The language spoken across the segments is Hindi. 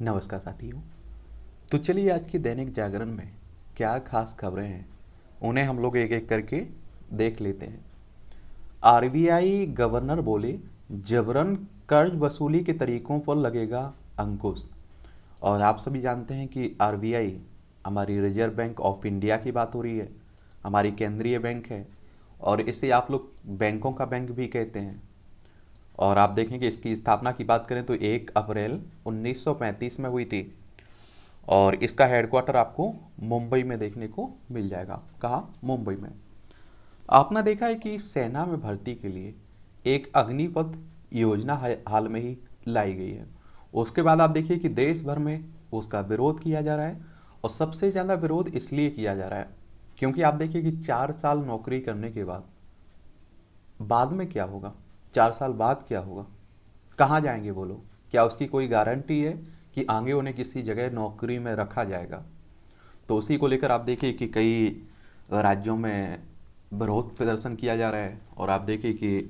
नमस्कार साथियों। तो चलिए आज की दैनिक जागरण में क्या खास खबरें हैं उन्हें हम लोग एक एक करके देख लेते हैं। आरबीआई गवर्नर बोले जबरन कर्ज वसूली के तरीकों पर लगेगा अंकुश। और आप सभी जानते हैं कि आरबीआई हमारी रिजर्व बैंक ऑफ इंडिया की बात हो रही है, हमारी केंद्रीय बैंक है और इसे आप लोग बैंकों का बैंक भी कहते हैं। और आप देखेंगे इसकी स्थापना की बात करें तो 1 अप्रैल 1935 में हुई थी और इसका हेडक्वार्टर आपको मुंबई में देखने को मिल जाएगा। कहाँ? मुंबई में। आपने देखा है कि सेना में भर्ती के लिए एक अग्निपथ योजना हाल में ही लाई गई है। उसके बाद आप देखिए कि देश भर में उसका विरोध किया जा रहा है और सबसे ज़्यादा विरोध इसलिए किया जा रहा है क्योंकि आप देखिए कि 4 साल नौकरी करने के बाद में क्या होगा? 4 साल बाद क्या होगा? कहाँ जाएंगे वो लोग? क्या उसकी कोई गारंटी है कि आगे उन्हें किसी जगह नौकरी में रखा जाएगा? तो उसी को लेकर आप देखिए कि कई राज्यों में विरोध प्रदर्शन किया जा रहा है और आप देखिए कि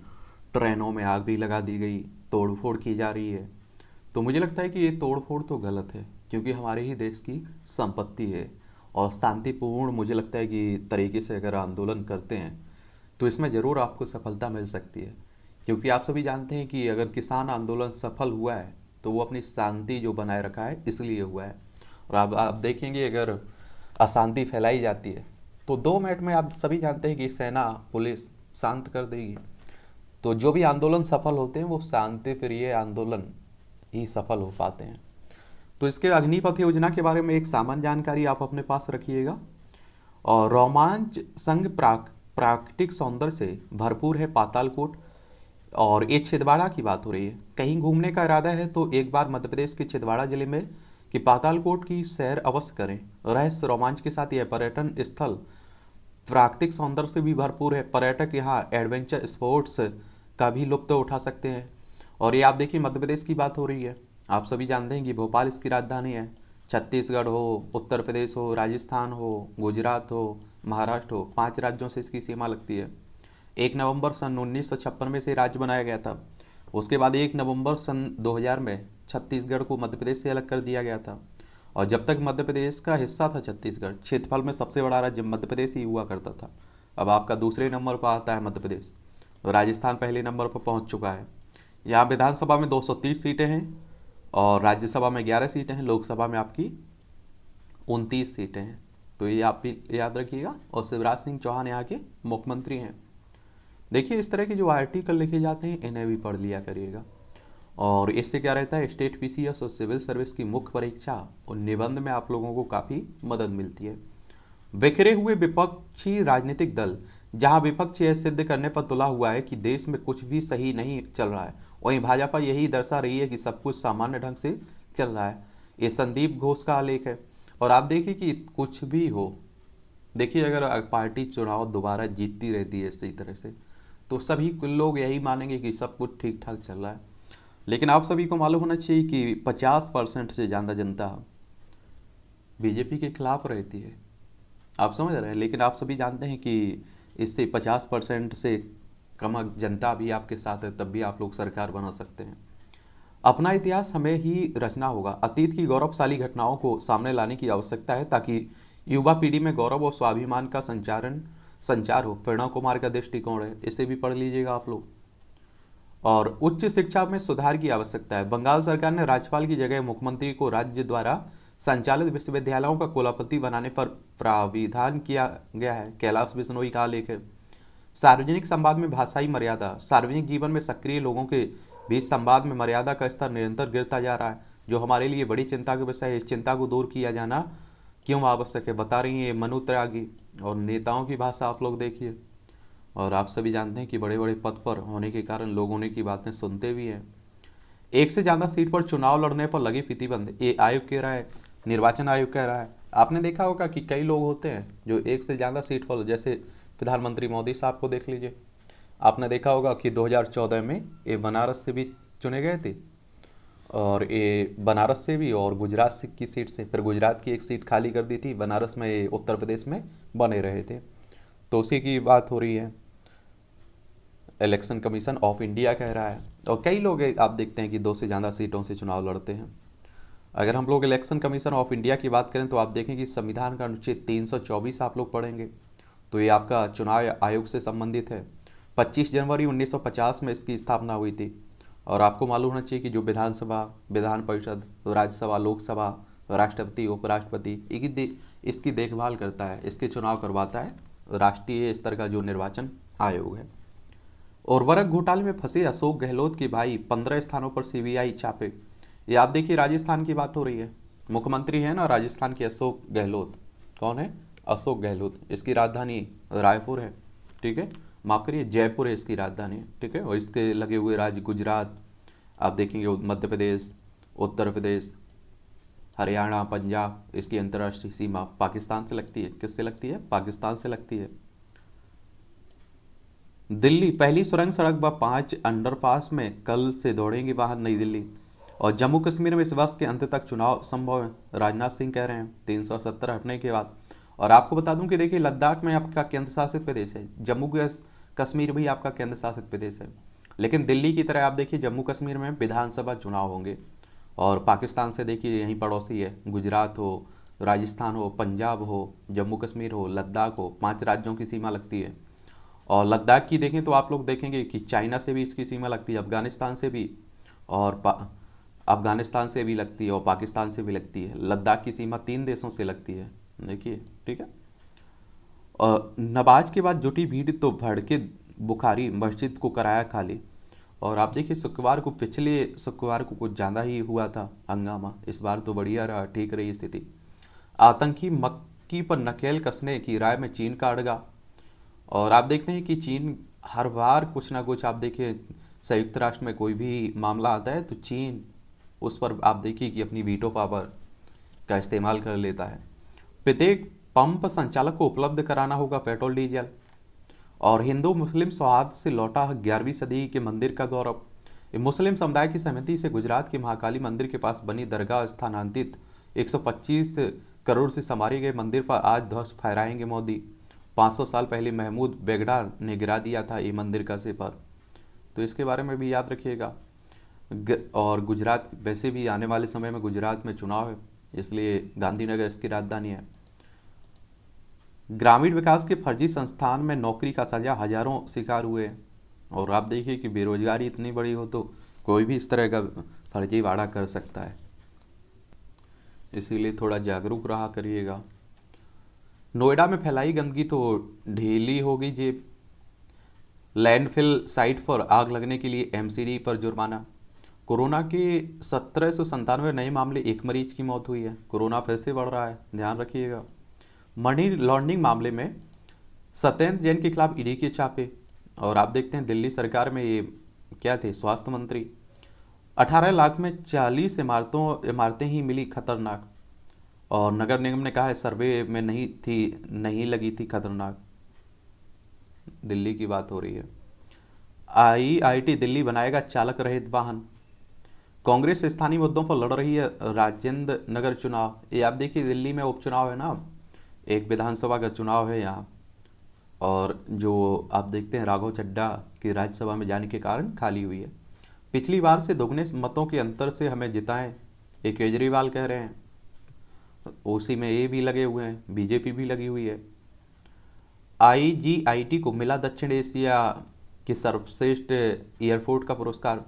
ट्रेनों में आग भी लगा दी गई, तोड़फोड़ की जा रही है। तो मुझे लगता है कि ये तोड़फोड़ तो गलत है क्योंकि हमारे ही देश की संपत्ति है और शांतिपूर्ण मुझे लगता है कि तरीके से अगर आंदोलन करते हैं तो इसमें ज़रूर आपको सफलता मिल सकती है। क्योंकि आप सभी जानते हैं कि अगर किसान आंदोलन सफल हुआ है तो वो अपनी शांति जो बनाए रखा है इसलिए हुआ है। और अब आप देखेंगे अगर अशांति फैलाई जाती है तो 2 मिनट में आप सभी जानते हैं कि सेना पुलिस शांत कर देगी। तो जो भी आंदोलन सफल होते हैं वो शांति प्रिय आंदोलन ही सफल हो पाते हैं। तो इसके अग्निपथ योजना के बारे में एक सामान्य जानकारी आप अपने पास रखिएगा। और रोमांच संग प्राकृतिक सौंदर्य से भरपूर है पातालकोट। और ये छिंदवाड़ा की बात हो रही है। कहीं घूमने का इरादा है तो एक बार मध्य प्रदेश के छिंदवाड़ा जिले में कि पातालकोट की सैर अवश्य करें। रहस्य रोमांच के साथ यह पर्यटन स्थल प्राकृतिक सौंदर्य से भी भरपूर है। पर्यटक यहाँ एडवेंचर स्पोर्ट्स का भी लुत्फ उठा सकते हैं। और ये आप देखिए मध्य प्रदेश की बात हो रही है। आप सभी जानते हैं कि भोपाल इसकी राजधानी है। छत्तीसगढ़ हो, उत्तर प्रदेश हो, राजस्थान हो, गुजरात हो, महाराष्ट्र हो, 5 राज्यों से इसकी सीमा लगती है। 1 नवंबर सन 1956 में से राज्य बनाया गया था। उसके बाद 1 नवंबर सन 2000 में छत्तीसगढ़ को मध्य प्रदेश से अलग कर दिया गया था। और जब तक मध्य प्रदेश का हिस्सा था छत्तीसगढ़, क्षेत्रफल में सबसे बड़ा राज्य मध्य प्रदेश ही हुआ करता था। अब आपका दूसरे नंबर पर आता है मध्य प्रदेश। राजस्थान पहले नंबर पर पहुंच चुका है। यहाँ विधानसभा में 230 सीटें हैं और राज्यसभा में 11 सीटें हैं। लोकसभा में आपकी 29 सीटें हैं। तो ये आप भी याद रखिएगा। और शिवराज सिंह चौहान यहाँ के मुख्यमंत्री हैं। देखिए इस तरह के जो आर्टिकल लिखे जाते हैं इन्हें भी पढ़ लिया करिएगा। और इससे क्या रहता है, स्टेट पीसीएस और सिविल सर्विस की मुख्य परीक्षा और निबंध में आप लोगों को काफ़ी मदद मिलती है। बिखरे हुए विपक्षी राजनीतिक दल, जहां विपक्ष यह सिद्ध करने पर तुला हुआ है कि देश में कुछ भी सही नहीं चल रहा है, वहीं भाजपा यही दर्शा रही है कि सब कुछ सामान्य ढंग से चल रहा है। ये संदीप घोष का आलेख है। और आप देखिए कि कुछ भी हो, देखिए अगर पार्टी चुनाव दोबारा जीतती रहती है इसी तरह से तो सभी लोग यही मानेंगे कि सब कुछ ठीक ठाक चल रहा है। लेकिन आप सभी को मालूम होना चाहिए कि 50% से ज़्यादा जनता बीजेपी के खिलाफ रहती है। आप समझ रहे हैं। लेकिन आप सभी जानते हैं कि इससे 50% से कम जनता भी आपके साथ है, तब भी आप लोग सरकार बना सकते हैं। अपना इतिहास हमें ही रचना होगा। अतीत की गौरवशाली घटनाओं को सामने लाने की आवश्यकता है ताकि युवा पीढ़ी में गौरव और स्वाभिमान का संचार हो। प्रणव कुमार का दृष्टिकोण है, इसे भी पढ़ लीजिएगा आप लोग। और उच्च शिक्षा में सुधार की आवश्यकता है। बंगाल सरकार ने राज्यपाल की जगह मुख्यमंत्री को राज्य द्वारा संचालित विश्वविद्यालयों का कुलपति बनाने पर प्राविधान किया गया है। कैलाश बिश्नोई का आलेख है। सार्वजनिक संवाद में भाषाई मर्यादा, सार्वजनिक जीवन में सक्रिय लोगों के बीच संवाद में मर्यादा का स्तर निरंतर गिरता जा रहा है, जो हमारे लिए बड़ी चिंता का विषय है। इस चिंता को दूर किया जाना क्यों आवश्यक है, बता रही है मनु त्यागी। और नेताओं की भाषा आप लोग देखिए। और आप सभी जानते हैं कि बड़े बड़े पद पर होने के कारण लोग उन्हीं की बातें सुनते भी हैं। एक से ज़्यादा सीट पर चुनाव लड़ने पर लगे प्रतिबंध, ये आयोग कह रहा है, निर्वाचन आयोग कह रहा है। आपने देखा होगा कि कई लोग होते हैं जो एक से ज़्यादा सीट पर, जैसे प्रधानमंत्री मोदी साहब को देख लीजिए। आपने देखा होगा कि 2014 में ये बनारस से भी चुने गए थे और ये बनारस से भी और गुजरात से की सीट से, फिर गुजरात की एक सीट खाली कर दी थी, बनारस में ये उत्तर प्रदेश में बने रहे थे। तो उसी की बात हो रही है। इलेक्शन कमीशन ऑफ इंडिया कह रहा है। और कई लोग आप देखते हैं कि 2 से ज़्यादा सीटों से चुनाव लड़ते हैं। अगर हम लोग इलेक्शन कमीशन ऑफ इंडिया की बात करें तो आप देखें कि संविधान का अनुच्छेद 324 आप लोग पढ़ेंगे तो ये आपका चुनाव आयोग से संबंधित है। 25 जनवरी 1950 में इसकी स्थापना हुई थी। और आपको मालूम होना चाहिए कि जो विधानसभा, विधान परिषद, राज्यसभा, लोकसभा, राष्ट्रपति, उपराष्ट्रपति इसकी देखभाल करता है, इसके चुनाव करवाता है राष्ट्रीय स्तर का जो निर्वाचन आयोग है। उर्वरक घोटाले में फंसे अशोक गहलोत के भाई, 15 स्थानों पर सीबीआई छापे। ये आप देखिए राजस्थान की बात हो रही है, मुख्यमंत्री है ना राजस्थान के अशोक गहलोत। कौन है? अशोक गहलोत। इसकी राजधानी रायपुर है, ठीक है, माफ करिए जयपुर है इसकी राजधानी, ठीक है। और इसके लगे हुए राज्य गुजरात आप देखेंगे, मध्य प्रदेश, उत्तर प्रदेश, हरियाणा, पंजाब। इसकी अंतर्राष्ट्रीय सीमा पाकिस्तान से लगती है। किससे लगती है? पाकिस्तान से लगती है। दिल्ली पहली सुरंग सड़क व 5 अंडरपास में कल से दौड़ेंगे वाहन, नई दिल्ली। और जम्मू कश्मीर में इस वर्ष के अंत तक चुनाव संभव है, राजनाथ सिंह कह रहे हैं 370 हटने के बाद। और आपको बता दूं कि देखिए लद्दाख में आपका केंद्र शासित प्रदेश है, जम्मू कश्मीर भी आपका केंद्र शासित प्रदेश है, लेकिन दिल्ली की तरह आप देखिए जम्मू कश्मीर में विधानसभा चुनाव होंगे। और पाकिस्तान से देखिए यहीं पड़ोसी है, गुजरात हो, राजस्थान हो, पंजाब हो, जम्मू कश्मीर हो, लद्दाख हो, 5 राज्यों की सीमा लगती है। और लद्दाख की देखें तो आप लोग देखेंगे कि चाइना से भी इसकी सीमा लगती है, अफगानिस्तान से भी, और अफगानिस्तान से भी लगती है और पाकिस्तान से भी लगती है। लद्दाख की सीमा 3 देशों से लगती है, देखिए, ठीक है। और नमाज के बाद जुटी भीड़ तो भड़के बुखारी, मस्जिद को कराया खाली। और आप देखिए शुक्रवार को, पिछले शुक्रवार को कुछ ज़्यादा ही हुआ था हंगामा, इस बार तो बढ़िया रहा, ठीक रही स्थिति। आतंकी मक्की पर नकेल कसने की राय में चीन का अड़गा। और आप देखते हैं कि चीन हर बार कुछ ना कुछ, आप देखिए संयुक्त राष्ट्र में कोई भी मामला आता है तो चीन उस पर आप देखिए कि अपनी वीटो पावर का इस्तेमाल कर लेता है। प्रत्येक पंप संचालक को उपलब्ध कराना होगा पेट्रोल डीजल। और हिंदू मुस्लिम सौहार्द से लौटा 11वीं सदी के मंदिर का गौरव। मुस्लिम समुदाय की सहमति से गुजरात के महाकाली मंदिर के पास बनी दरगाह स्थानांतरित 125 करोड़ से संवारे गए मंदिर पर आज ध्वज फहराएंगे मोदी। 500 साल पहले महमूद बेगड़ा ने गिरा दिया था ये मंदिर का सिपर, तो इसके बारे में भी याद रखिएगा। और गुजरात वैसे भी आने वाले समय में गुजरात में चुनाव है, इसलिए गांधीनगर इसकी राजधानी है। ग्रामीण विकास के फर्जी संस्थान में नौकरी का सजा हजारों शिकार हुए। और आप देखिए कि बेरोजगारी इतनी बड़ी हो तो कोई भी इस तरह का फर्जीवाड़ा कर सकता है, इसीलिए थोड़ा जागरूक रहा करिएगा। नोएडा में फैलाई गंदगी तो ढीली होगी जेब। लैंडफिल साइट पर आग लगने के लिए एमसीडी पर जुर्माना। कोरोना के 1797 नए मामले, 1 मरीज की मौत हुई है। कोरोना फिर से बढ़ रहा है, ध्यान रखिएगा। मनी लॉन्ड्रिंग मामले में सत्येंद्र जैन के खिलाफ ईडी के छापे। और आप देखते हैं दिल्ली सरकार में ये क्या थे, स्वास्थ्य मंत्री। 18 लाख में 40 इमारतें ही मिली खतरनाक। और नगर निगम ने कहा है सर्वे में नहीं लगी थी खतरनाक। दिल्ली की बात हो रही है। आईआईटी दिल्ली बनाएगा चालक रहित वाहन। कांग्रेस स्थानीय मुद्दों पर लड़ रही है राजेंद्र नगर चुनाव। ये आप देखिए दिल्ली में उपचुनाव है ना, एक विधानसभा का चुनाव है यहाँ। और जो आप देखते हैं राघव चड्ढा के राज्यसभा में जाने के कारण खाली हुई है। पिछली बार से दोगुने मतों के अंतर से हमें जिताएं, ये केजरीवाल कह रहे हैं। उसी में ये भी लगे हुए हैं, बीजेपी भी लगी हुई है। आईजीआईटी को मिला दक्षिण एशिया के सर्वश्रेष्ठ एयरपोर्ट का पुरस्कार,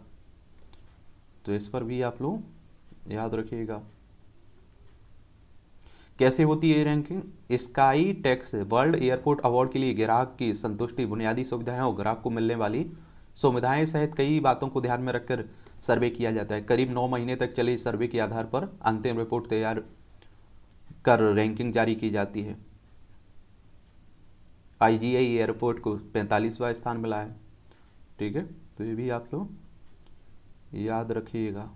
तो इस पर भी आप लोग याद रखिएगा। कैसे होती है ranking? Sky tax world airport award के लिए ग्राहक की संतुष्टि, बुनियादी सुविधाएं और ग्राहक को मिलने वाली सुविधाएं सहित कई बातों को ध्यान में रखकर सर्वे किया जाता है। करीब 9 महीने तक चले इस सर्वे के आधार पर अंतिम रिपोर्ट तैयार कर रैंकिंग जारी की जाती है। आईजीआई एयरपोर्ट को 45वां स्थान मिला है, ठीक है, तो ये भी आप लोग याद रखिएगा।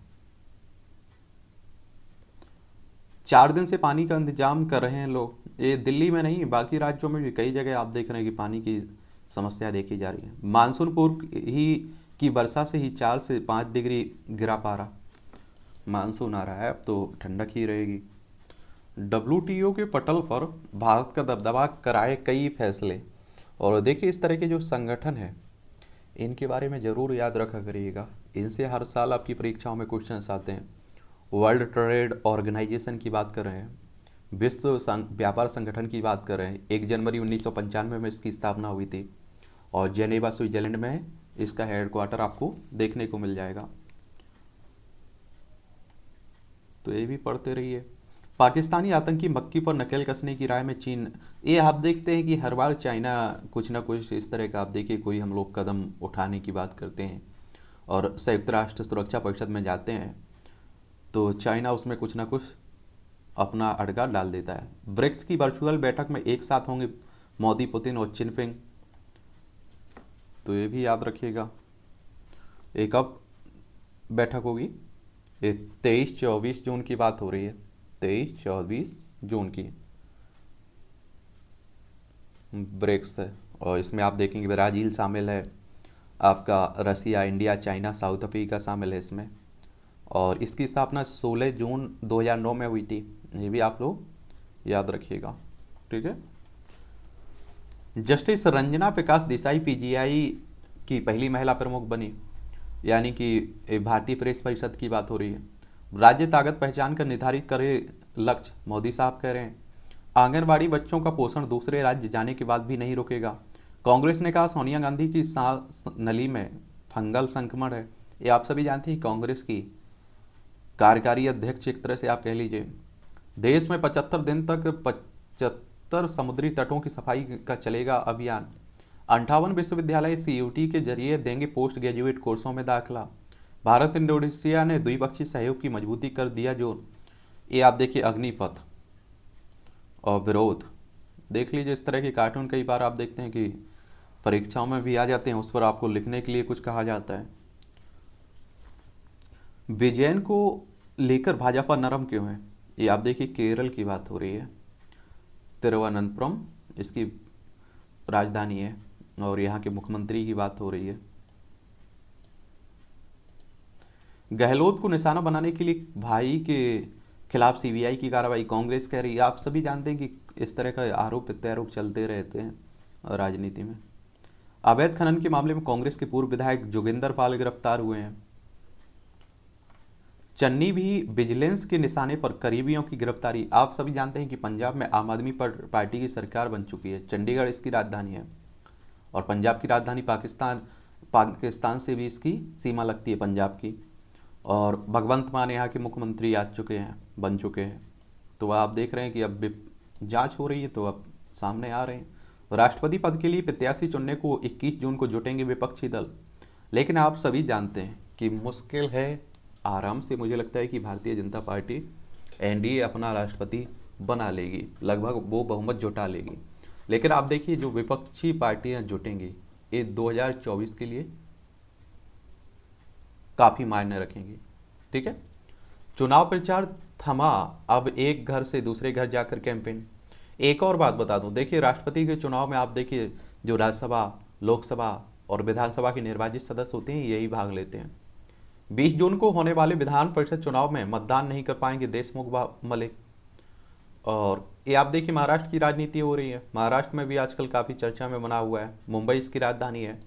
4 दिन से पानी का इंतजाम कर रहे हैं लोग। ये दिल्ली में नहीं, बाकी राज्यों में भी कई जगह आप देख रहे हैं कि पानी की समस्या देखी जा रही है। मानसून पूर्व ही की वर्षा से ही 4 से 5 डिग्री गिरा पारा। मानसून आ रहा है, अब तो ठंडक ही रहेगी। WTO के पटल पर भारत का दबदबा, कराए कई फैसले। और देखिए इस तरह के जो संगठन है इनके बारे में ज़रूर याद रखा करिएगा, इनसे हर साल आपकी परीक्षाओं में क्वेश्चंस आते हैं। वर्ल्ड ट्रेड ऑर्गेनाइजेशन की बात कर रहे हैं, व्यापार संगठन की बात कर रहे हैं। 1 जनवरी 1995 में इसकी स्थापना हुई थी और जेनेवा स्विट्जरलैंड में इसका हेडक्वार्टर आपको देखने को मिल जाएगा। तो ये भी पढ़ते रहिए। पाकिस्तानी आतंकी मक्की पर नकेल कसने की राय में चीन, ये आप देखते हैं कि हर बार चाइना कुछ ना कुछ इस तरह का, आप देखिए कोई हम लोग कदम उठाने की बात करते हैं और संयुक्त राष्ट्र सुरक्षा परिषद में जाते हैं तो चाइना उसमें कुछ ना कुछ अपना अड़गा डाल देता है। ब्रिक्स की वर्चुअल बैठक में एक साथ होंगे मोदी, पुतिन और चिनपिंग, तो ये भी याद रखिएगा। एक अब बैठक होगी, ये 23-24 जून की बात हो रही है, 23-24 जून की ब्रिक्स है। और इसमें आप देखेंगे ब्राज़ील शामिल है, आपका रसिया, इंडिया, चाइना, साउथ अफ्रीका शामिल है इसमें। और इसकी स्थापना 16 जून 2009 में हुई थी, ये भी आप लोग याद रखिएगा, ठीक है। जस्टिस रंजना प्रकाश देसाई पीजीआई की पहली महिला प्रमुख बनी, यानी कि भारतीय प्रेस परिषद की बात हो रही है। राज्य ताकत पहचान कर निर्धारित करे लक्ष्य, मोदी साहब कह रहे हैं। आंगनबाड़ी बच्चों का पोषण दूसरे राज्य जाने के बाद भी नहीं रुकेगा। कांग्रेस ने कहा सोनिया गांधी की सांस नली में फंगल संक्रमण है। ये आप सभी जानते हैं कांग्रेस की कार्यकारी अध्यक्ष एक तरह से आप कह लीजिए। देश में 75 दिन तक 75 समुद्री तटों की सफाई का चलेगा अभियान। 58 विश्वविद्यालय सीयूटी के जरिए देंगे पोस्ट ग्रेजुएट कोर्सों में दाखिला। भारत इंडोनेशिया ने द्विपक्षीय सहयोग की मजबूती कर दिया जोर। ये आप देखिए अग्निपथ और विरोध, देख लीजिए इस तरह के कार्टून कई बार आप देखते हैं कि परीक्षाओं में भी आ जाते हैं, उस पर आपको लिखने के लिए कुछ कहा जाता है। विजयन को लेकर भाजपा नरम क्यों है, ये आप देखिए केरल की बात हो रही है। तिरुवनंतपुरम इसकी राजधानी है और यहाँ के मुख्यमंत्री की बात हो रही है। गहलोत को निशाना बनाने के लिए भाई के खिलाफ सीबीआई की कार्रवाई, कांग्रेस कह रही है। आप सभी जानते हैं कि इस तरह का आरोप प्रत्यारोप चलते रहते हैं राजनीति में। अवैध खनन के मामले में कांग्रेस के पूर्व विधायक जोगिंदर पाल गिरफ्तार हुए हैं। चन्नी भी विजिलेंस के निशाने पर, करीबियों की गिरफ्तारी। आप सभी जानते हैं कि पंजाब में आम आदमी पार्टी की सरकार बन चुकी है, चंडीगढ़ इसकी राजधानी है और पंजाब की राजधानी पाकिस्तान से भी इसकी सीमा लगती है पंजाब की। और भगवंत मान यहाँ के मुख्यमंत्री बन चुके हैं। तो आप देख रहे हैं कि अब जांच हो रही है तो अब सामने आ रहे हैं। राष्ट्रपति पद के लिए प्रत्याशी चुनने को 21 जून को जुटेंगे विपक्षी दल, लेकिन आप सभी जानते हैं कि मुश्किल है। आराम से मुझे लगता है कि भारतीय जनता पार्टी एनडीए अपना राष्ट्रपति बना लेगी, लगभग वो बहुमत जुटा लेगी। लेकिन आप देखिए जो विपक्षी पार्टियां जुटेंगी ये 2024 के लिए काफी मायने रखेंगी, ठीक है। चुनाव प्रचार थमा, अब एक घर से दूसरे घर जाकर कैंपेन। एक और बात बता दूं, देखिए राष्ट्रपति के चुनाव में आप देखिए जो राज्यसभा, लोकसभा और विधानसभा के निर्वाचित सदस्य होते हैं यही भाग लेते हैं। 20 जून को होने वाले विधान परिषद चुनाव में मतदान नहीं कर पाएंगे देशमुख मलिक। और ये आप देखिए महाराष्ट्र की राजनीति हो रही है, महाराष्ट्र में भी आजकल काफी चर्चा में बना हुआ है, मुंबई इसकी राजधानी है।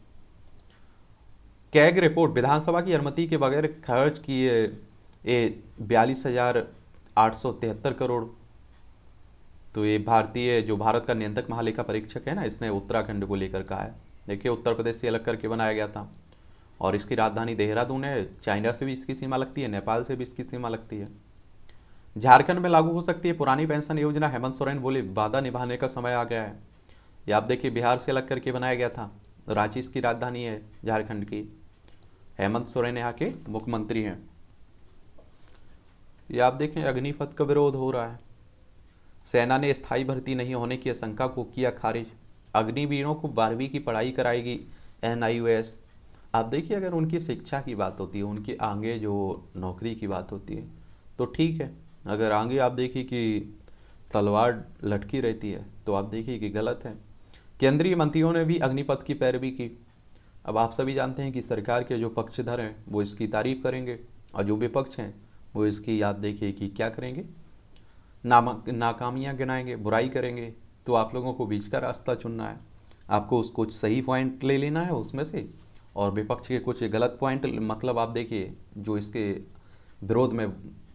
कैग रिपोर्ट, विधानसभा की अनुमति के बगैर खर्च किए 42,873 करोड़। तो ये भारत का नियंत्रक महालेखा परीक्षक है ना, इसने उत्तराखंड को लेकर कहा है। देखिए उत्तर प्रदेश से अलग करके बनाया गया था और इसकी राजधानी देहरादून है। चाइना से भी इसकी सीमा लगती है, नेपाल से भी इसकी सीमा लगती है। झारखंड में लागू हो सकती है पुरानी पेंशन योजना, हेमंत सोरेन बोले वादा निभाने का समय आ गया है। ये आप देखिए बिहार से अलग करके बनाया गया था, रांची इसकी राजधानी है झारखंड की। हेमंत सोरेन यहाँ के मुख्यमंत्री हैं। ये आप देखें अग्निपथ का विरोध हो रहा है। सेना ने स्थायी भर्ती नहीं होने की आशंका को किया खारिज। अग्निवीरों को 12वीं की पढ़ाई कराएगी NIOS। आप देखिए अगर उनकी शिक्षा की बात होती है, उनकी आगे जो नौकरी की बात होती है तो ठीक है। अगर आगे आप देखिए कि तलवार लटकी रहती है तो आप देखिए कि गलत है। केंद्रीय मंत्रियों ने भी अग्निपथ की पैरवी की। अब आप सभी जानते हैं कि सरकार के जो पक्षधर हैं वो इसकी तारीफ करेंगे और जो विपक्ष हैं वो इसकी आप देखिए कि क्या करेंगे, नाकामियाँ गिनाएंगे, बुराई करेंगे। तो आप लोगों को बीच का रास्ता चुनना है, आपको उस कुछ सही पॉइंट ले लेना है उसमें से और विपक्ष के कुछ गलत पॉइंट, मतलब आप देखिए जो इसके विरोध में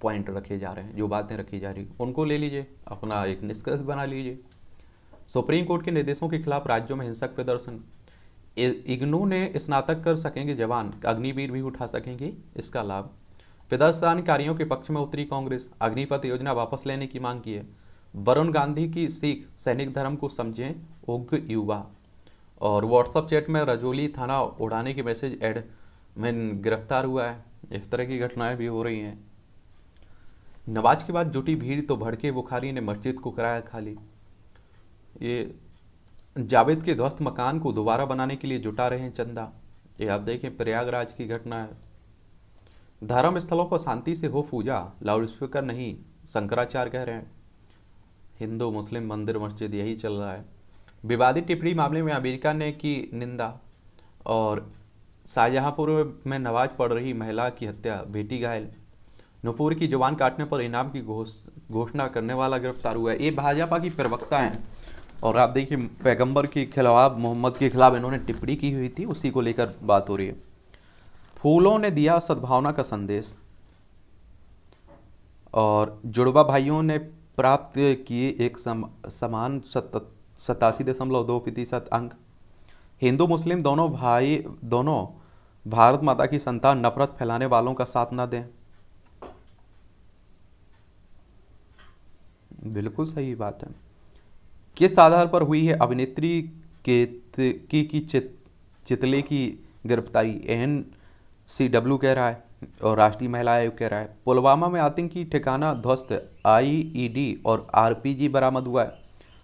पॉइंट रखे जा रहे हैं, जो बातें रखी जा रही उनको ले लीजिए, अपना एक निष्कर्ष बना लीजिए। सुप्रीम कोर्ट के निर्देशों के खिलाफ राज्यों में हिंसक प्रदर्शन, इग्नू ने स्नातक कर सकेंगे जवान, अग्निवीर भी उठा सकेंगे इसका लाभ। प्रदर्शनकारियों के पक्ष में उतरी कांग्रेस, अग्निपथ योजना वापस लेने की मांग की है। वरुण गांधी की सीख, सैनिक धर्म को समझें उग्र युवा। और व्हाट्सएप चैट में रजौली थाना उड़ाने के मैसेज एडमिन गिरफ्तार हुआ है। इस तरह की घटनाएं भी हो रही हैं। नमाज के बाद जुटी भीड़ तो भड़के बुखारी ने मस्जिद को कराया खाली। ये जावेद के ध्वस्त मकान को दोबारा बनाने के लिए जुटा रहे हैं चंदा। ये आप देखें प्रयागराज की घटना है। धर्म स्थलों पर शांति से हो पूजा, लाउडस्पीकर नहीं, शंकराचार्य कह रहे हैं। हिंदू मुस्लिम मंदिर मस्जिद यही चल रहा है। विवादित टिप्पणी मामले में अमेरिका ने की निंदा। और शाहजहांपुर में नमाज पढ़ रही महिला की हत्या, बेटी घायल। नुपुर की जुबान काटने पर इनाम की घोषणा करने वाला गिरफ्तार हुआ है। ये भाजपा की प्रवक्ता हैं और आप देखिए पैगंबर के खिलाफ, मोहम्मद के खिलाफ इन्होंने टिप्पणी की हुई थी, उसी को लेकर बात हो रही है। फूलों ने दिया सद्भावना का संदेश। और जुड़वा भाइयों ने प्राप्त किए एक समान 87.2% अंक। हिंदू मुस्लिम दोनों भारत माता की संतान, नफरत फैलाने वालों का साथ न दें। बिल्कुल सही बात है। किस आधार पर हुई है अभिनेत्री की चितले की गिरफ्तारी, NCW कह रहा है और राष्ट्रीय महिला आयोग कह रहा है। पुलवामा में आतंकी ठिकाना ध्वस्त, IED और RPG बरामद हुआ है।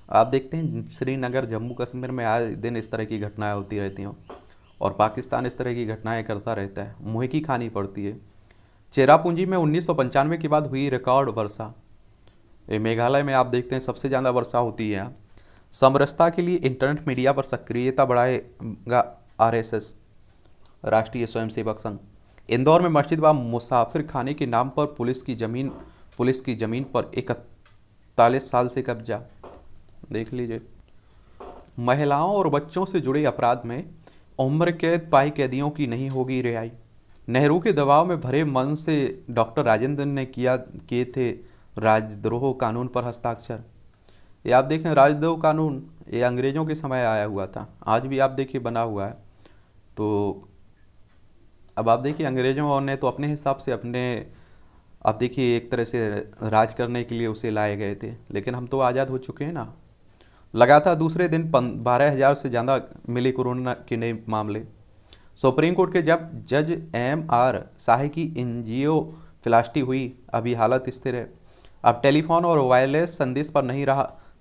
आप देखते हैं श्रीनगर जम्मू कश्मीर में आए दिन इस तरह की घटनाएं होती रहती हैं और पाकिस्तान इस तरह की घटनाएं करता रहता है, मुँह की खानी पड़ती है। चेरापूंजी में 1995 के बाद हुई रिकॉर्ड वर्षा। ये मेघालय में आप देखते हैं सबसे ज़्यादा वर्षा होती है यहाँ। समरसता के लिए इंटरनेट मीडिया पर सक्रियता बढ़ाएगा RSS, राष्ट्रीय स्वयंसेवक संघ। इंदौर में मस्जिद व मुसाफिर खाने के नाम पर पुलिस की ज़मीन पर 41 साल से कब्जा। देख लीजिए। महिलाओं और बच्चों से जुड़े अपराध में उम्र कैद पाए कैदियों की नहीं होगी रिहाई। नेहरू के दबाव में भरे मन से डॉक्टर राजेंद्र ने किए थे राजद्रोह कानून पर हस्ताक्षर। ये आप देखें राजद्रोह कानून ये अंग्रेज़ों के समय आया हुआ था, आज भी आप देखिए बना हुआ है। तो अब आप देखिए अंग्रेज़ों ने तो अपने हिसाब से आप देखिए एक तरह से राज करने के लिए उसे लाए गए थे, लेकिन हम तो आज़ाद हो चुके हैं ना। लगातार दूसरे दिन 12,000 से ज़्यादा मिले कोरोना के नए मामले। सुप्रीम कोर्ट के जब जज MR शाही की एंजियोप्लास्टी हुई, अभी हालत स्थिर है। अब टेलीफोन और वायरलेस संदेश पर नहीं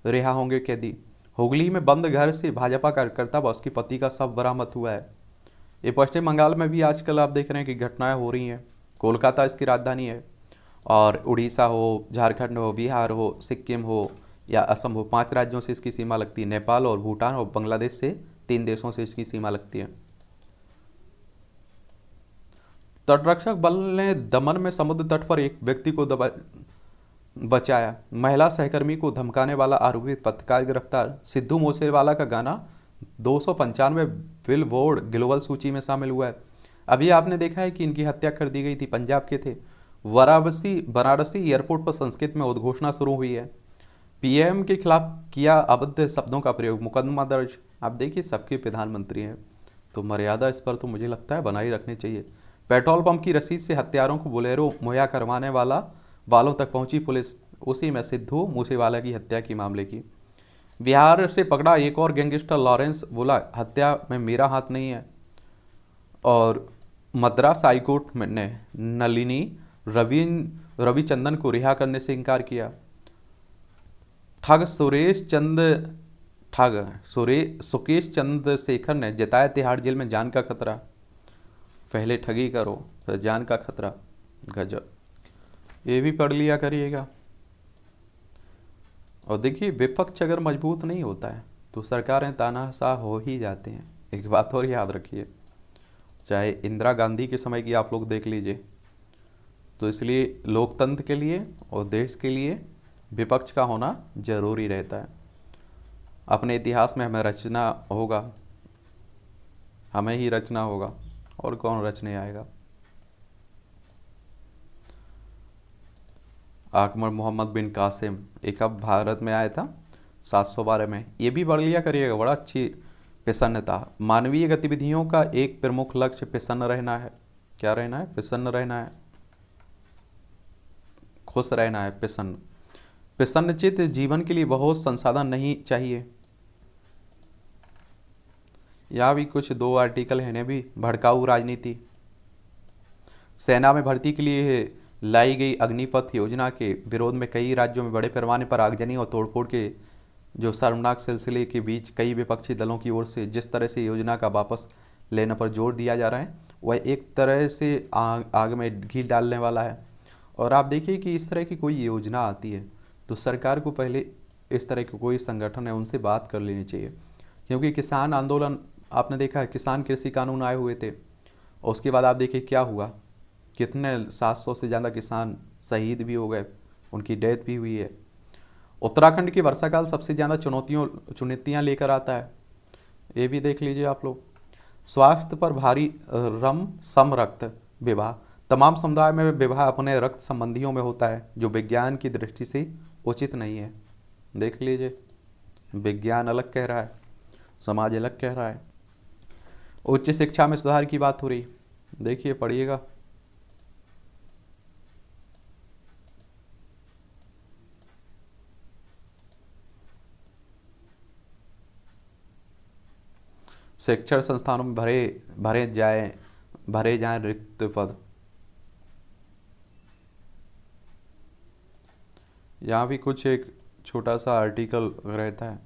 रिहा होंगे कैदी। हुगली में बंद घर से भाजपा कार्यकर्ता व उसके पति का शव बरामद हुआ है। ये पश्चिम बंगाल में भी आजकल आप देख रहे हैं कि घटनाएं हो रही हैं। कोलकाता इसकी राजधानी है और उड़ीसा हो, झारखंड हो, बिहार हो, सिक्किम हो या असम हो, 5 राज्यों से इसकी सीमा लगती है। नेपाल और भूटान और बांग्लादेश से 3 देशों से इसकी सीमा लगती है। तटरक्षक बल ने दमन में समुद्र तट पर एक व्यक्ति को बचाया। महिला सहकर्मी को धमकाने वाला आरोपी पत्रकार गिरफ्तार। सिद्धू मूसेवाला का गाना 295 बिलबोर्ड ग्लोबल सूची में शामिल हुआ है। अभी आपने देखा है कि इनकी हत्या कर दी गई थी, पंजाब के थे। वाराणसी एयरपोर्ट पर संस्कृत में उद्घोषणा शुरू हुई है। PM के खिलाफ किया अभद्र शब्दों का प्रयोग, मुकदमा दर्ज। आप देखिए सबके प्रधानमंत्री हैं तो मर्यादा इस पर तो मुझे लगता है बनाई रखनी चाहिए। पेट्रोल पंप की रसीद से हत्यारों को बोलेरो मुहैया करवाने वालों तक पहुंची पुलिस। उसी में सिद्धू मूसेवाला की हत्या के मामले की। बिहार से पकड़ा एक और गैंगस्टर लॉरेंस, बोला हत्या में मेरा हाथ नहीं है। और मद्रास हाईकोर्ट ने नलिनी रविचंद्रन को रिहा करने से इनकार किया। सुकेश चंद्रशेखर ने जताया तिहाड़ जेल में जान का खतरा। पहले ठगी करो फिर जान का खतरा, गजब। ये भी पढ़ लिया करिएगा। और देखिए विपक्ष अगर मजबूत नहीं होता है तो सरकारें तानाशाह हो ही जाते हैं। एक बात और याद रखिए, चाहे इंदिरा गांधी के समय की आप लोग देख लीजिए। तो इसलिए लोकतंत्र के लिए और देश के लिए विपक्ष का होना जरूरी रहता है। अपने इतिहास में हमें रचना होगा, हमें ही रचना होगा, और कौन रचने आएगा। अकबर मोहम्मद बिन कासिम, एक अब भारत में आया था 712 में। ये भी पढ़ लिया करिएगा, बड़ा अच्छी प्रसन्नता। मानवीय गतिविधियों का एक प्रमुख लक्ष्य प्रसन्न रहना है। क्या रहना है? प्रसन्न रहना है, खुश रहना है, प्रसन्न। प्रसन्नचित्त जीवन के लिए बहुत संसाधन नहीं चाहिए। यहाँ भी कुछ 2 आर्टिकल हैं ने भी। भड़काऊ राजनीति, सेना में भर्ती के लिए लाई गई अग्निपथ योजना के विरोध में कई राज्यों में बड़े पैमाने पर आगजनी और तोड़फोड़ के जो शर्मनाक सिलसिले के बीच कई विपक्षी दलों की ओर से जिस तरह से योजना का वापस लेने पर जोर दिया जा रहा है, वह एक तरह से आग में घी डालने वाला है। और आप देखिए कि इस तरह की कोई योजना आती है तो सरकार को पहले इस तरह के कोई संगठन है उनसे बात कर लेनी चाहिए, क्योंकि किसान आंदोलन आपने देखा है, किसान कृषि कानून आए हुए थे और उसके बाद आप देखिए क्या हुआ, कितने 700 से ज़्यादा किसान शहीद भी हो गए, उनकी डेथ भी हुई है। उत्तराखंड की वर्षाकाल सबसे ज़्यादा चुनौतियाँ लेकर आता है, ये भी देख लीजिए आप लोग। स्वास्थ्य पर भारी रम सम रक्त विवाह, तमाम समुदाय में विवाह अपने रक्त संबंधियों में होता है जो विज्ञान की दृष्टि से उचित नहीं है। देख लीजिए, विज्ञान अलग कह रहा है, समाज अलग कह रहा है। उच्च शिक्षा में सुधार की बात हो रही, देखिए पढ़िएगा। शिक्षण संस्थानों में भरे जाएं रिक्त पद। यहाँ भी कुछ एक छोटा सा आर्टिकल रहता है।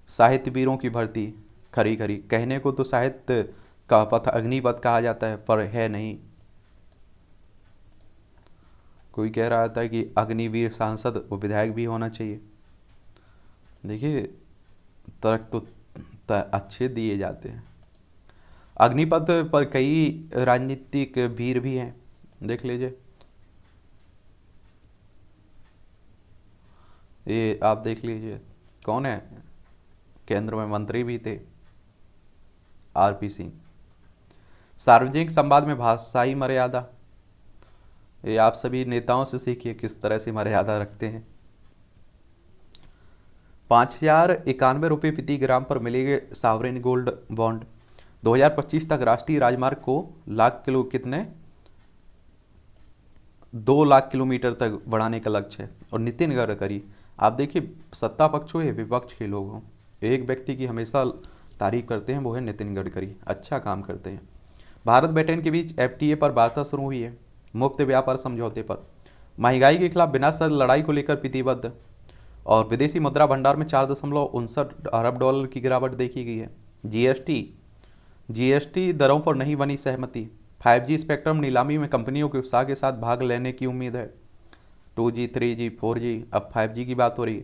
साहित्य वीरों की भर्ती, खरी खरी कहने को तो साहित्य का पथ अग्निपथ कहा जाता है, पर है नहीं। कोई कह रहा था कि अग्निवीर सांसद व विधायक भी होना चाहिए। देखिए तर्क तो अच्छे दिए जाते हैं। अग्निपथ पर कई राजनीतिक वीर भी हैं, देख लीजिए। ये आप देख लीजिए कौन है, केंद्र में मंत्री भी थे, आरपी सिंह। सार्वजनिक संवाद में भाषाई मर्यादा, ये आप सभी नेताओं से सीखिए किस तरह से मर्यादा रखते हैं। 5091 रुपये प्रति ग्राम पर मिलेंगे सॉवरेन गोल्ड बॉन्ड। 2025 तक राष्ट्रीय राजमार्ग को कितने 2 लाख किलोमीटर तक बढ़ाने का लक्ष्य है। और नितिन गडकरी, आप देखिए सत्ता पक्ष हो या विपक्ष के लोग हों, एक व्यक्ति की हमेशा तारीफ करते हैं, वो है नितिन गडकरी, अच्छा काम करते हैं। भारत ब्रिटेन के बीच FTA पर वार्ता शुरू हुई है, मुक्त व्यापार समझौते पर। महंगाई के खिलाफ बिना शर्त लड़ाई को लेकर प्रतिबद्ध। और विदेशी मुद्रा भंडार में 4.59 अरब डॉलर की गिरावट देखी गई है। जीएसटी दरों पर नहीं बनी सहमति। 5G स्पेक्ट्रम नीलामी में कंपनियों के उत्साह के साथ भाग लेने की उम्मीद है। 2G, 3G, 4G, अब 5G की बात हो रही है।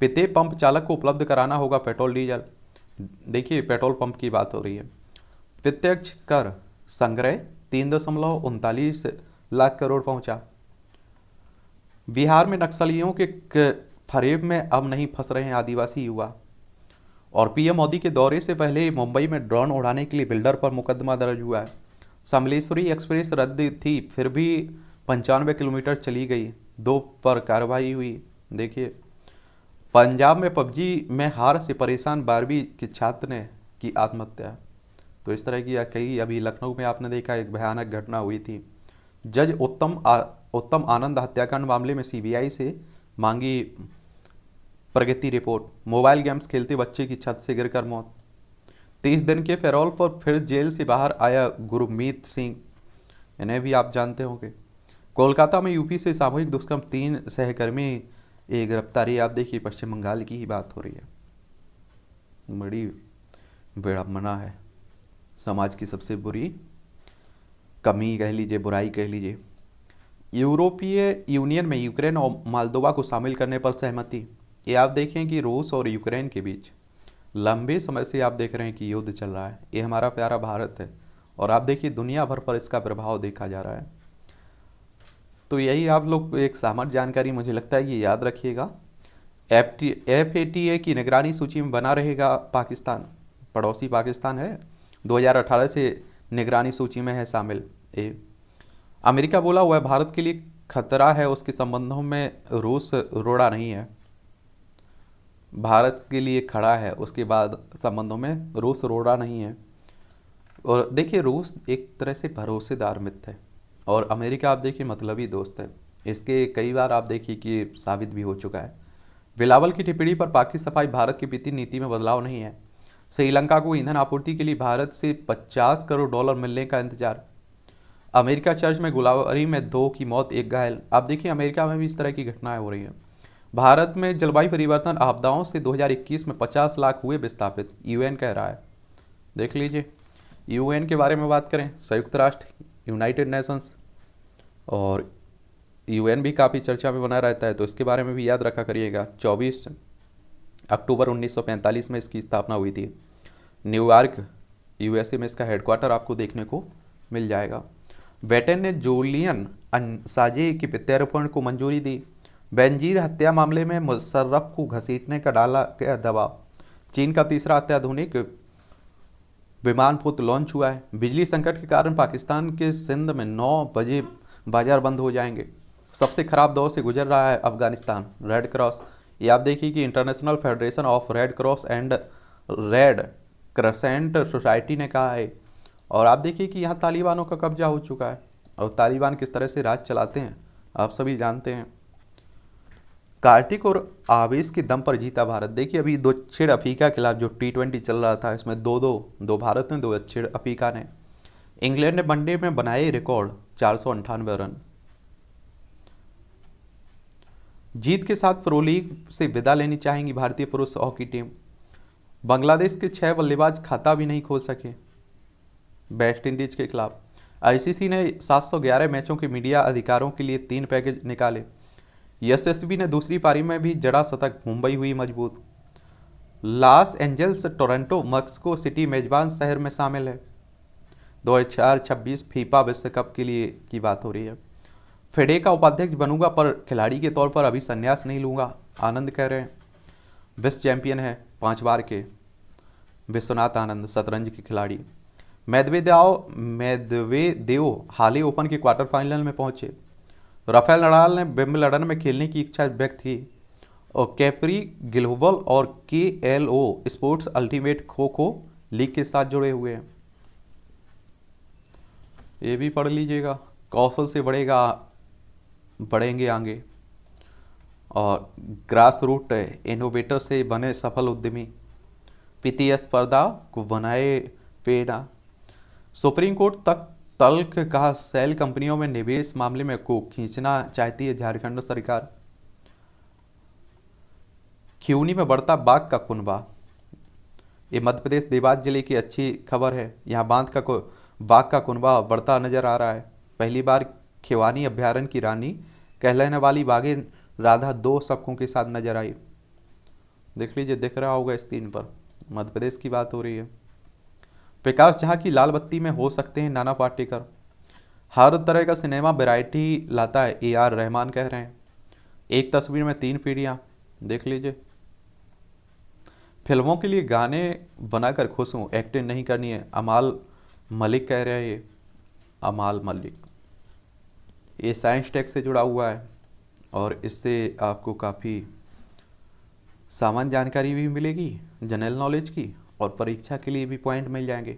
प्रत्येक पंप चालक को उपलब्ध कराना होगा पेट्रोल डीजल। देखिए पेट्रोल पंप की बात हो रही है। प्रत्यक्ष कर संग्रह 3.39 लाख करोड़ पहुंचा। बिहार में नक्सलियों के फरेब में अब नहीं फंस रहे हैं आदिवासी युवा। और पीएम मोदी के दौरे से पहले मुंबई में ड्रोन उड़ाने के लिए बिल्डर पर मुकदमा दर्ज हुआ है। समलेश्वरी एक्सप्रेस रद्द थी, फिर भी 95 किलोमीटर चली गई, 2 पर कार्रवाई हुई। देखिए पंजाब में PUBG में हार से परेशान 12वीं के छात्र ने की आत्महत्या। तो इस तरह की कई, अभी लखनऊ में आपने देखा एक भयानक घटना हुई थी। जज उत्तम आनंद हत्याकांड मामले में CBI से मांगी प्रगति रिपोर्ट। मोबाइल गेम्स खेलते बच्चे की छत से गिरकर मौत। 30 दिन के पैरोल पर फिर जेल से बाहर आया गुरमीत सिंह, इन्हें भी आप जानते होंगे। कोलकाता में यूपी से सामूहिक दुष्कर्म, 3 सहकर्मी गिरफ्तारी। आप देखिए पश्चिम बंगाल की ही बात हो रही है। बड़ी विडम्बना है, समाज की सबसे बुरी कमी कह लीजिए, बुराई कह लीजिए। यूरोपीय यूनियन में यूक्रेन और मालदोवा को शामिल करने पर सहमति। ये आप देखें कि रूस और यूक्रेन के बीच लंबे समय से आप देख रहे हैं कि युद्ध चल रहा है। ये हमारा प्यारा भारत है और आप देखिए दुनिया भर पर इसका प्रभाव देखा जा रहा है। तो यही आप लोग एक सामान्य जानकारी मुझे लगता है ये याद रखिएगा। FATA की निगरानी सूची में बना रहेगा पाकिस्तान, पड़ोसी पाकिस्तान है, 2018 से निगरानी सूची में है शामिल। अमेरिका बोला हुआ है भारत के लिए खतरा है उसके संबंधों में रूस रोड़ा नहीं है, भारत के लिए खड़ा है, उसके बाद संबंधों में रूस रोड़ा नहीं है। और देखिए रूस एक तरह से भरोसेदार मित्र है और अमेरिका आप देखिए मतलबी दोस्त है, इसके कई बार आप देखिए कि साबित भी हो चुका है। बिलावल की टिप्पणी पर पाक की सफाई, भारत की वित्तीय नीति में बदलाव नहीं है। श्रीलंका को ईंधन आपूर्ति के लिए भारत से $50 करोड़ मिलने का इंतजार। अमेरिका चर्च में गोलाबारी में 2 की मौत, 1 घायल। आप देखिए अमेरिका में भी इस तरह की घटनाएं हो रही हैं। भारत में जलवायु परिवर्तन आपदाओं से 2021 में 50 लाख हुए विस्थापित, यूएन कह रहा है। देख लीजिए यूएन के बारे में बात करें, संयुक्त राष्ट्र, यूनाइटेड नेशंस, और यूएन भी काफ़ी चर्चा में बना रहता है, तो इसके बारे में भी याद रखा करिएगा। 24 अक्टूबर 1945 में इसकी स्थापना हुई थी। न्यूयॉर्क यूएसए में इसका हेडक्वार्टर आपको देखने को मिल जाएगा। ब्रिटेन ने जूलियन असांजे के प्रत्यार्पण को मंजूरी दी। बेनजीर हत्या मामले में मुशर्रफ को घसीटने का डाला गया दबाव। चीन का तीसरा अत्याधुनिक विमान पुत्र लॉन्च हुआ है। बिजली संकट के कारण पाकिस्तान के सिंध में 9 बजे बाजार बंद हो जाएंगे। सबसे खराब दौर से गुजर रहा है अफगानिस्तान। रेड क्रॉस, ये आप देखिए कि international federation of red cross and red crescent society ने कहा है। और आप देखिए कि यहाँ तालिबानों का कब्जा हो चुका है और तालिबान किस तरह से राज चलाते हैं आप सभी जानते हैं। कार्तिक और आवेश के दम पर जीता भारत। देखिए अभी दक्षिण अफ्रीका के खिलाफ जो T20 चल रहा था, इसमें दो भारत ने, 2 दक्षिण अफ्रीका ने। इंग्लैंड ने वनडे में बनाए रिकॉर्ड 498 रन। जीत के साथ प्रो लीग से विदा लेनी चाहेंगी भारतीय पुरुष हॉकी टीम। बांग्लादेश के 6 बल्लेबाज खाता भी नहीं खोल सके वेस्ट इंडीज के खिलाफ। आईसीसी ने 711 मैचों के मीडिया अधिकारों के लिए 3 पैकेज निकाले। यशस्वी ने दूसरी पारी में भी जड़ा शतक, मुंबई हुई मजबूत। Los Angeles, Toronto, Mexico city मेजबान शहर में शामिल है। 2026 फीफा विश्व कप के लिए की बात हो रही है। फेडे का उपाध्यक्ष बनूंगा पर खिलाड़ी के तौर पर अभी संन्यास नहीं लूंगा, आनंद कह रहे हैं। विश्व चैंपियन है 5 बार के विश्वनाथ आनंद, शतरंज के खिलाड़ी। मेदवेदेव हाल ही ओपन के क्वार्टर फाइनल में पहुंचे। राफेल नडाल ने विंबलडन में खेलने की इच्छा व्यक्त की। और कैप्री ग्लोबल और KLO sports ultimate kho kho league के साथ जुड़े हुए हैं। ये भी पढ़ लीजिएगा। कौशल से बढ़ेंगे आगे। और ग्रास रूट इनोवेटर से बने सफल उद्यमी। वित्तीय स्पर्धा को बनाए पेड़ा। सुप्रीम कोर्ट तक तल्ख कहा, सेल कंपनियों में निवेश मामले में को खींचना चाहती है झारखंड सरकार। खिउनी में बढ़ता बाघ का कुनबा। ये मध्य प्रदेश देवास जिले की अच्छी खबर है। यहाँ बाघ का कुनबा बढ़ता नजर आ रहा है। पहली बार खिवानी अभ्यारण्य की रानी कहलाने वाली बाघिन राधा 2 सबकों के साथ नजर आई। देख लीजिए, दिख रहा होगा स्क्रीन पर, मध्य प्रदेश की बात हो रही है। प्रकाश झा की लाल बत्ती में हो सकते हैं नाना पाटेकर। हर तरह का सिनेमा वैरायटी लाता है, AR रहमान कह रहे हैं। एक तस्वीर में 3 पीढ़ियां, देख लीजिए। फिल्मों के लिए गाने बनाकर खुश हूँ, एक्टिंग नहीं करनी है, अमाल मलिक कह रहे हैं। ये अमाल मलिक, ये साइंस टेक से जुड़ा हुआ है और इससे आपको काफ़ी सामान्य जानकारी भी मिलेगी, जनरल नॉलेज की, और परीक्षा के लिए भी पॉइंट मिल जाएंगे।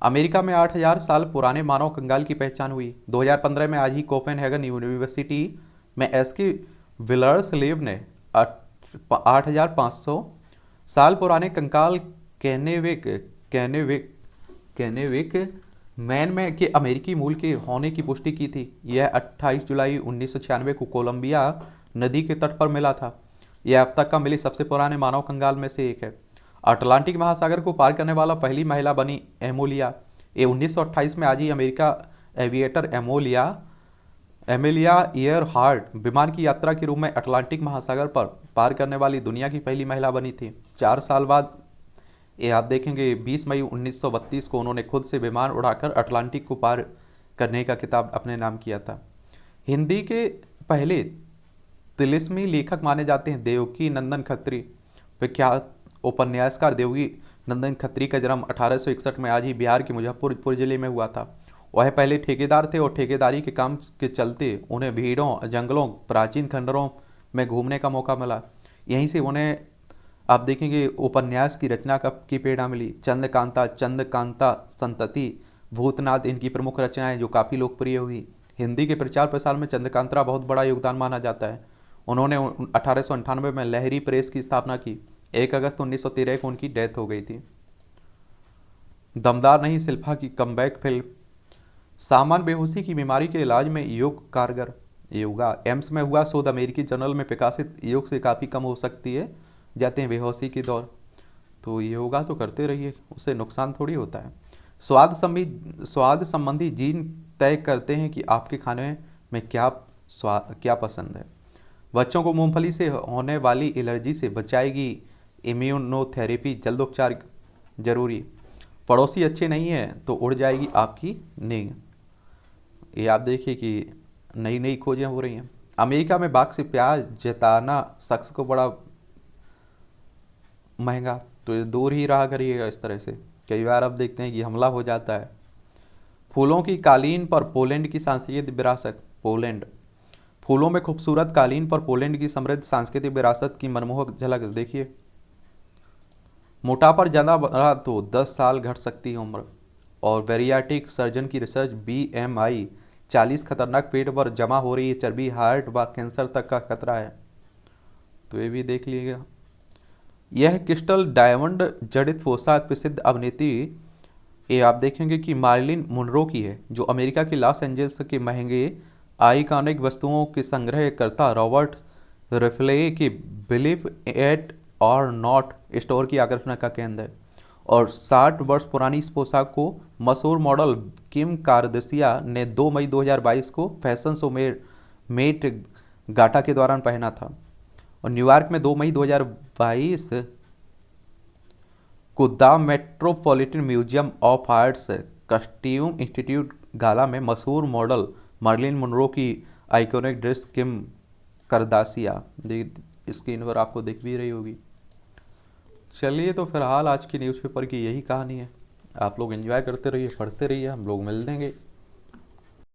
अमेरिका में 8000 साल पुराने मानव कंगाल की पहचान हुई। 2015 में आज ही कोपेनहेगन यूनिवर्सिटी में SK विलर्सलेव ने 8500 साल पुराने कंकाल कैनेविक मैन में के अमेरिकी मूल के होने की पुष्टि की थी। यह 28 जुलाई 1996 को कोलंबिया नदी के तट पर मिला था। यह अब तक का मिली सबसे पुराने मानव कंगाल में से एक है। अटलांटिक महासागर को पार करने वाला पहली महिला बनी एमोलिया। ये 1928 में आज ही अमेरिका एविएटर एमेलिया ईयरहार्ट विमान की यात्रा के रूप में अटलांटिक महासागर पर पार करने वाली दुनिया की पहली महिला बनी थी। 4 साल बाद ये आप देखेंगे 20 मई 1932 को उन्होंने खुद से विमान उड़ाकर अटलांटिक को पार करने का खिताब अपने नाम किया था। हिंदी के पहले तिलिस्मी लेखक माने जाते हैं देवकी नंदन खत्री। विख्यात उपन्यासकार देवकी नंदन खत्री का जन्म 1861 में आज ही बिहार के मुजफ्फरपुर जिले में हुआ था। वह पहले ठेकेदार थे और ठेकेदारी के काम के चलते उन्हें भीड़ों, जंगलों, प्राचीन खंडरों में घूमने का मौका मिला। यहीं से उन्हें आप देखेंगे उपन्यास की रचना की प्रेरणा मिली। चंद्रकांता, चंद्रकांता संतति, भूतनाथ इनकी प्रमुख रचनाएं जो काफ़ी लोकप्रिय हुई। हिंदी के प्रचार प्रसार में चंद्रकांता बहुत बड़ा योगदान माना जाता है। उन्होंने 1898 में लहरी प्रेस की स्थापना की। 1 अगस्त 1913 को उनकी डेथ हो गई थी। दमदार नहीं, शिल्पा की कमबैक फिल्म। सामान्य बेहोशी की बीमारी के इलाज में योग कारगर। योगा एम्स में हुआ शोध अमेरिकी जर्नल में प्रकाशित योग से काफ़ी कम हो सकती है जाते हैं बेहोशी की दौर। तो योगा तो करते रहिए, उससे नुकसान थोड़ी होता है। स्वाद संबंधी जीन तय करते हैं कि आपके खाने में क्या पसंद है। बच्चों को मूंगफली से होने वाली एलर्जी से बचाएगी इम्यूनोथेरेपी, जल्द उपचार जरूरी। पड़ोसी अच्छे नहीं है तो उड़ जाएगी आपकी नींद। ये आप देखिए कि नई नई खोजें हो रही हैं। अमेरिका में बाघ से प्यार जताना शख्स को बड़ा महंगा, तो दूर ही रहा करिएगा इस तरह से। कई बार अब देखते हैं कि हमला हो जाता है। फूलों की कालीन पर पोलैंड की सांस्कृतिक विरासत। पोलैंड फूलों में खूबसूरत कालीन पर पोलैंड की समृद्ध सांस्कृतिक विरासत की मनमोहक झलक देखिए। मोटापा ज़्यादा बढ़ा तो 10 साल घट सकती है उम्र। और बैरियाट्रिक सर्जन की रिसर्च BMI 40 खतरनाक पेट पर जमा हो रही है चर्बी, हार्ट व कैंसर तक का खतरा है। तो ये भी देख लीजिएगा। यह क्रिस्टल डायमंड जड़ित पोशाक प्रसिद्ध अभिनेत्री, ये आप देखेंगे कि मार्लिन मुनरो की है, जो अमेरिका के लॉस एंजल्स के महंगे आइकॉनिक वस्तुओं के संग्रहकर्ता रॉबर्ट रेफले की बिलीव एट और नॉट स्टोर की आकर्षण का केंद्र है। और 60 वर्ष पुरानी इस पोशाक को मशहूर मॉडल किम कार्दशिया ने 2 मई 2022 को फैशन शो में मेट गाटा के दौरान पहना था। और न्यूयॉर्क में 2 मई 2022 को the Metropolitan Museum of Arts Costume Institute Gala में मशहूर मॉडल मार्लिन मुनरो की iconic dress Kim Kardashian screen पर आपको दिख भी रही होगी। चलिए, तो फिलहाल आज की न्यूज़पेपर की यही कहानी है। आप लोग एंजॉय करते रहिए, पढ़ते रहिए, हम लोग मिल देंगे।